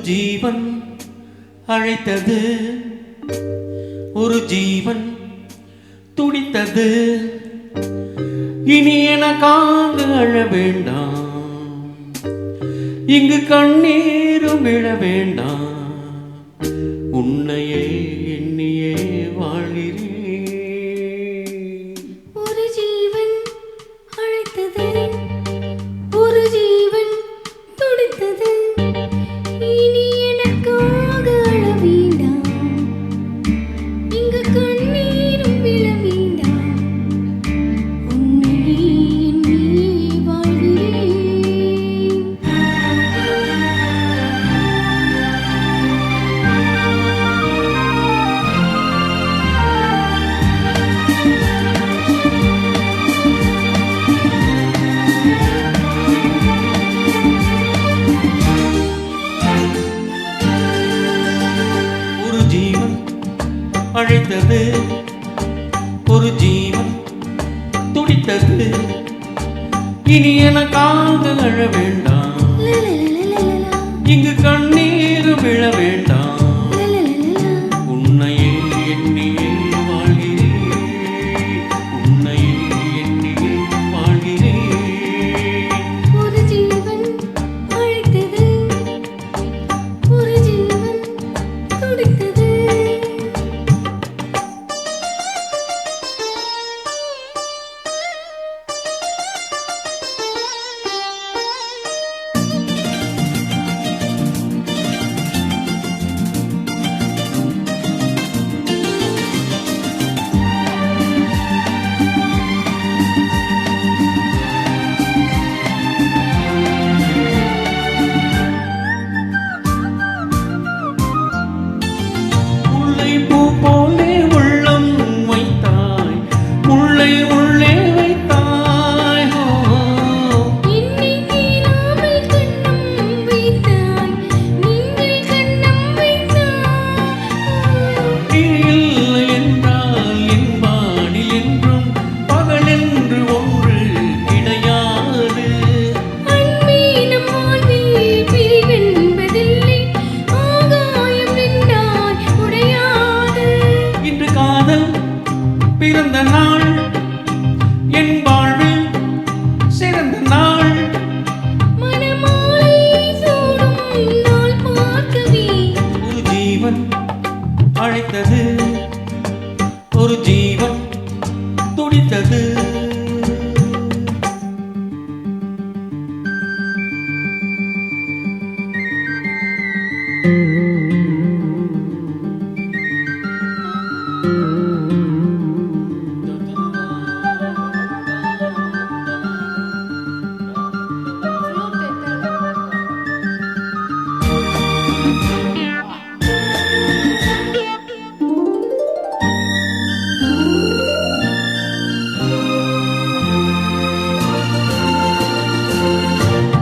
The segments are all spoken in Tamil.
ஜீவன் அழைத்தது, ஒரு ஜீவன் துடித்தது. இனி எனக்காக அழ வேண்டாம், இங்கு கண்ணீரும் விழ வேண்டாம். உன்னையே எண்ணியே வாழ்கிறேன். ஒரு ஜீவன் அழைத்தது, ஒரு ஜீவன் துடித்தது. இனி எனக்காக அழ வேண்டாம், இங்கு கண்ணீரும் விழ வேண்டாம். உன்னையே எண்ணியே வாழ்கிறேன். அழைத்தது, ஒரு ஜீவன் துடித்தது. இனி எனக்காக அழ வேண்டாம், இங்கு கண்ணீர் விழ வேண்டாம். உன்னையே எண்ணியே வாழ்கிறேன், உன்னையே எண்ணியே வாழ்கிறேன். ஒரு ஜீவன் அழைத்தது, ஒரு ஜீவன் துடித்தது. போலே உள்ளம் வைத்தாய், முல்லை உள்ளே வைத்தாய். என்னை தீராமல் கண்ணம் வைத்தாய், நீங்கள் கண்ணம் வைத்தாய். நீ இல்லை என்றால் என் வானில் என்றும் பகலென்று ஒன்று கிடையாது. அன்பே நம் வாழ்வில் பிரிவென்பதில்லை, ஆகாயம் நின்றாய் உடையாது. இன்று காதல் பிறந்த நாள், என் வாழ்வில் சிறந்த நாள். மணமாலை சூடும் நாள் பார்க்கவே. ஒரு ஜீவன் அழைத்தது, ஒரு ஜீவன் துடித்தது.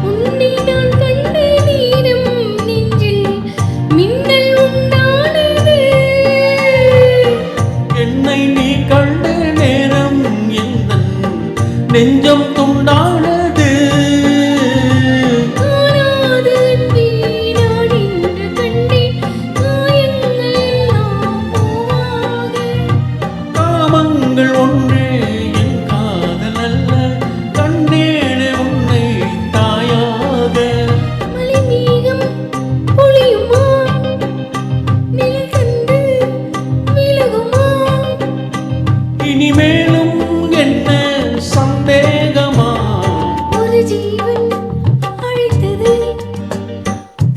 உன்னை நான் கண்ட நேரம் நெஞ்சில் மின்னல் உண்டானது. என்னை நீ கண்ட நேரம் எந்தன் நெஞ்சம் துண்டானது. காணாத அன்பே நான் இன்று கண்டேன், காயங்கள் எல்லாம் போவாக. காமங்கள் ஒன்றே என் காதல் அல்ல, கண்டேனே உன்னை தாயாக. மலைமேகம் பொழியுமா, நிழல் தந்து விலகுமா. இனிமேலும் என்ன சந்தேகமா? ஒரு ஜீவன் அழைத்தது,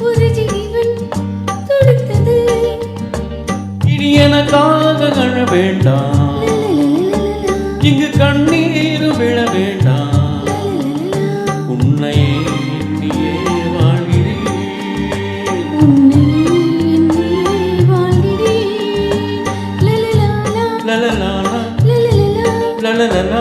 ஒரு ஜீவன் துடித்தது. இனி எனக்காக அழ வேண்டாம், இங்கு கண்ணீர் விழ வேண்டாம். உன்னையே எண்ணியே வாழ்கிறேன். உன்னையே எண்ணியே வாழ்கிறேன். லலலாலா, லலலாலா, லலலலா, லலலலா.